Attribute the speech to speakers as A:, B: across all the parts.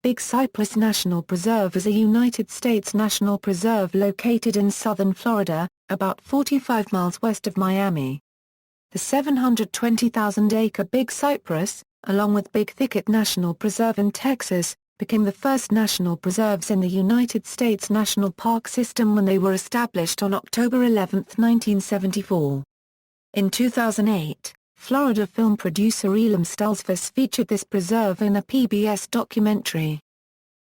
A: Big Cypress National Preserve is a United States national preserve located in southern Florida, about 45 miles west of Miami. The 720,000-acre Big Cypress, along with Big Thicket National Preserve in Texas, became the first national preserves in the United States National Park System when they were established on October 11, 1974. In 2008, Florida film producer Elam Stoltzfus featured this preserve in a PBS documentary.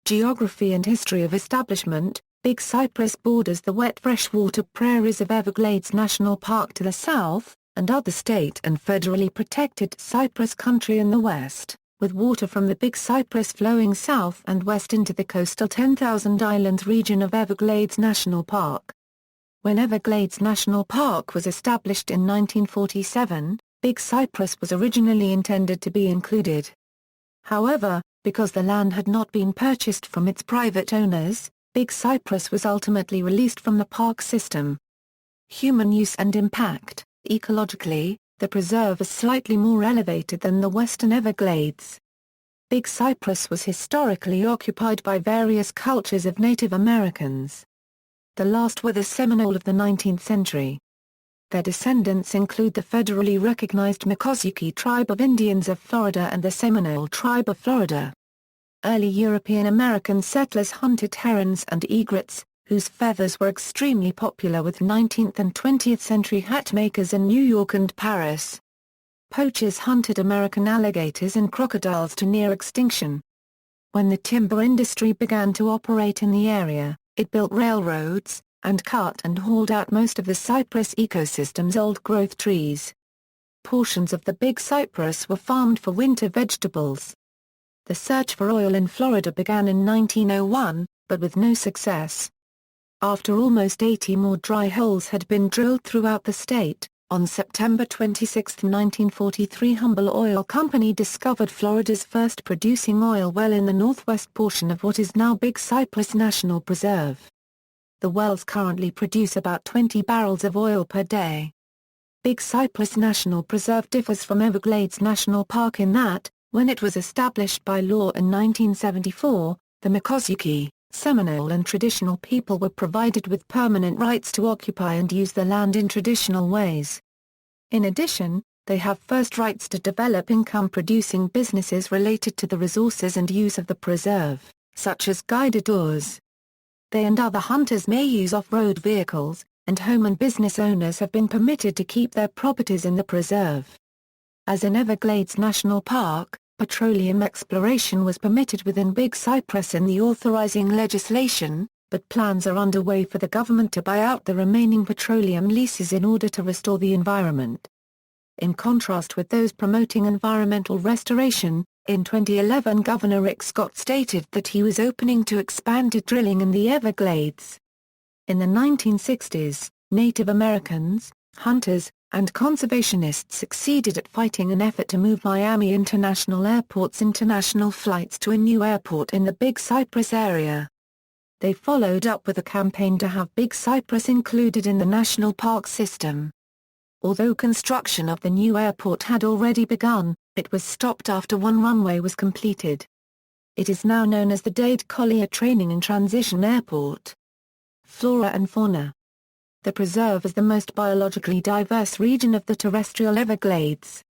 A: Geography and history of establishment: Big Cypress borders the wet freshwater prairies of Everglades National Park to the south, and other state and federally protected cypress country in the west, with water from the Big Cypress flowing south and west into the coastal 10,000 island region of Everglades National Park. When Everglades National Park was established in 1947, Big Cypress was originally intended to be included. However, because the land had not been purchased from its private owners, Big Cypress was ultimately released from the park system. Human use and impact: ecologically, the preserve is slightly more elevated than the western Everglades. Big Cypress was historically occupied by various cultures of Native Americans. The last were the Seminole of the 19th century. Their descendants include the federally recognized Ecological tribe of Indians of Florida and the Seminole tribe of Florida. Early European American settlers hunted herons and egrets, whose feathers were extremely popular with 19th and 20th century hat makers in New York and Paris. Poachers hunted American alligators and crocodiles to near extinction. When the timber industry began to operate in the area, it built railroads, and cut and hauled out most of the cypress ecosystem's old-growth trees. Portions of the Big Cypress were farmed for winter vegetables. The search for oil in Florida began in 1901, but with no success. After almost 80 more dry holes had been drilled throughout the state, on September 26, 1943, Humble Oil Company discovered Florida's first producing oil well in the northwest portion of what is now Big Cypress National Preserve. The wells currently produce about 20 barrels of oil per day. Big Cypress National Preserve differs from Everglades National Park in that, when it was established by law in 1974, the Ecological, Seminole and traditional people were provided with permanent rights to occupy and use the land in traditional ways. In addition, they have first rights to develop income-producing businesses related to the resources and use of the preserve, such as guided tours. They and other hunters may use off-road vehicles, and home and business owners have been permitted to keep their properties in the preserve. As in Everglades National Park, petroleum exploration was permitted within Big Cypress in the authorizing legislation, but plans are underway for the government to buy out the remaining petroleum leases in order to restore the environment. In contrast with those promoting environmental restoration, in 2011 Governor Rick Scott stated that he was opening to expanded drilling in the Everglades. In the 1960s, Native Americans, hunters, and conservationists succeeded at fighting an effort to move Miami International Airport's international flights to a new airport in the Big Cypress area. They followed up with a campaign to have Big Cypress included in the national park system. Although construction of the new airport had already begun, it was stopped after one runway was completed. It is now known as the Dade Collier Training and Transition Airport. Flora and Fauna. The preserve is the most biologically diverse region of the terrestrial Everglades.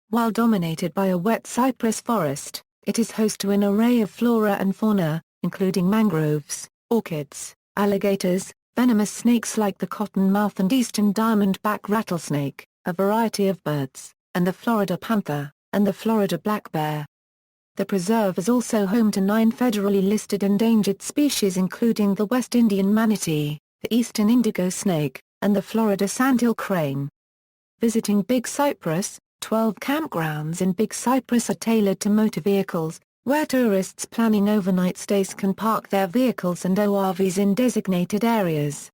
A: While dominated by a wet cypress forest, it is host to an array of flora and fauna, including mangroves, orchids, alligators, venomous snakes like the cottonmouth and eastern diamondback rattlesnake, a variety of birds, and the Florida panther, and the Florida black bear. The preserve is also home to 9 federally listed endangered species including the West Indian manatee, the eastern indigo snake, and the Florida sandhill crane. Visiting Big Cypress, 12 campgrounds in Big Cypress are tailored to motor vehicles, where tourists planning overnight stays can park their vehicles and ORVs in designated areas.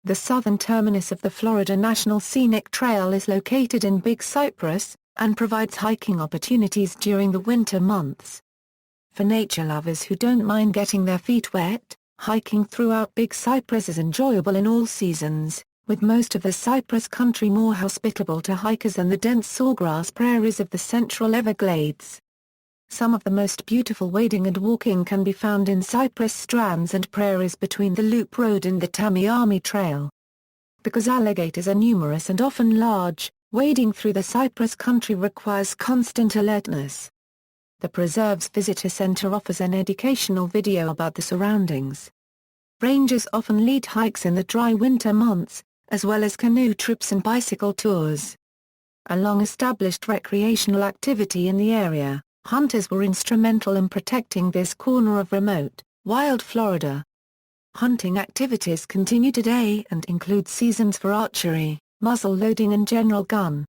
A: The southern terminus of the Florida National Scenic Trail is located in Big Cypress, and provides hiking opportunities during the winter months. For nature lovers who don't mind getting their feet wet, hiking throughout Big Cypress is enjoyable in all seasons, with most of the cypress country more hospitable to hikers than the dense sawgrass prairies of the central Everglades. Some of the most beautiful wading and walking can be found in cypress strands and prairies between the Loop Road and the Tamiami Trail. Because alligators are numerous and often large, wading through the cypress country requires constant alertness. The preserve's visitor center offers an educational video about the surroundings. Rangers often lead hikes in the dry winter months, as well as canoe trips and bicycle tours. A long-established recreational activity in the area, hunters were instrumental in protecting this corner of remote, wild Florida. Hunting activities continue today and include seasons for archery, muzzle loading and general gun.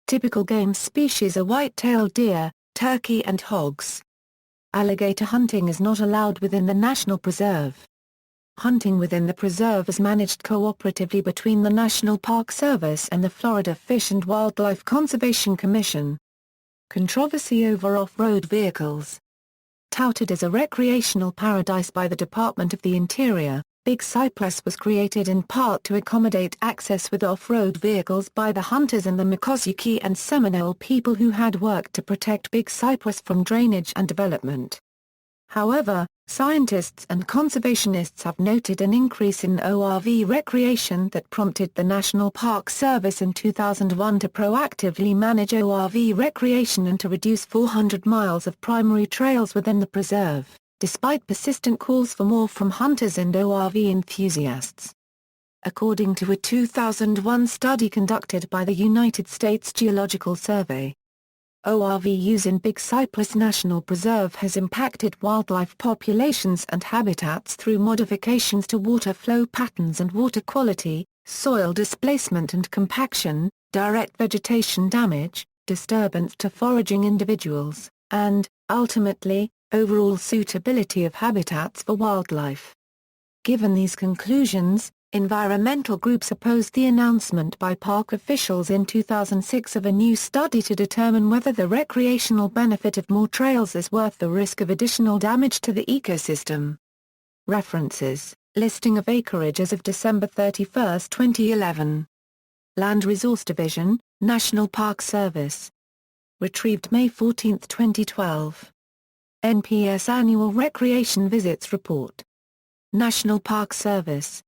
A: Typical game species are white-tailed deer, turkey and hogs. Alligator hunting is not allowed within the National Preserve. Hunting within the preserve is managed cooperatively between the National Park Service and the Florida Fish and Wildlife Conservation Commission. Controversy over off-road vehicles. Touted as a recreational paradise by the Department of the Interior, Big Cypress was created in part to accommodate access with off-road vehicles by the hunters and the Miccosukee and Seminole people who had worked to protect Big Cypress from drainage and development. However, scientists and conservationists have noted an increase in ORV recreation that prompted the National Park Service in 2001 to proactively manage ORV recreation and to reduce 400 miles of primary trails within the preserve, despite persistent calls for more from hunters and ORV enthusiasts. According to a 2001 study conducted by the United States Geological Survey, ORV use in Big Cypress National Preserve has impacted wildlife populations and habitats through modifications to water flow patterns and water quality, soil displacement and compaction, direct vegetation damage, disturbance to foraging individuals, and, ultimately, overall suitability of habitats for wildlife. Given these conclusions, environmental groups opposed the announcement by park officials in 2006 of a new study to determine whether the recreational benefit of more trails is worth the risk of additional damage to the ecosystem. References: Listing of acreage as of December 31, 2011. Land Resource Division, National Park Service. Retrieved May 14, 2012. NPS Annual Recreation Visits Report. National Park Service.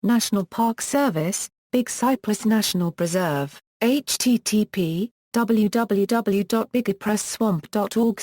A: National Park Service, Big Cypress National Preserve, http, www.bigcypressswamp.org/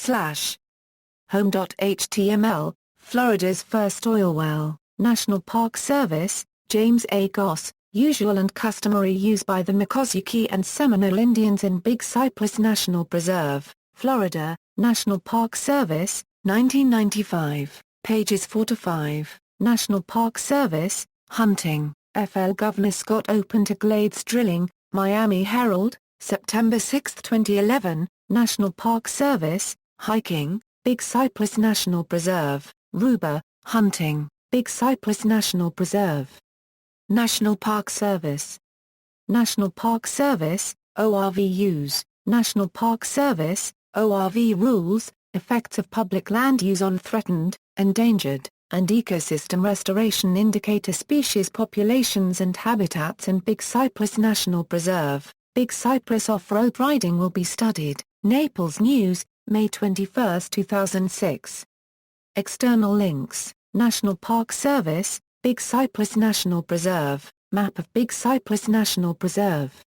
A: Home.html, Florida's first oil well, National Park Service, James A. Goss, usual and customary use by the Miccosukee and Seminole Indians in Big Cypress National Preserve, Florida, National Park Service, 1995, pages 4-5, National Park Service, Hunting, FL Governor Scott Open to Glades Drilling, Miami Herald, September 6, 2011, National Park Service, Hiking, Big Cypress National Preserve, Ruber, Hunting, Big Cypress National Preserve. National Park Service. National Park Service, ORVUs, National Park Service, ORV Rules, Effects of Public Land Use on Threatened, Endangered, and Ecosystem Restoration Indicator Species Populations and Habitats in Big Cypress National Preserve. Big Cypress off-road riding will be studied. Naples News, May 21, 2006. External links: National Park Service, Big Cypress National Preserve, Map of Big Cypress National Preserve.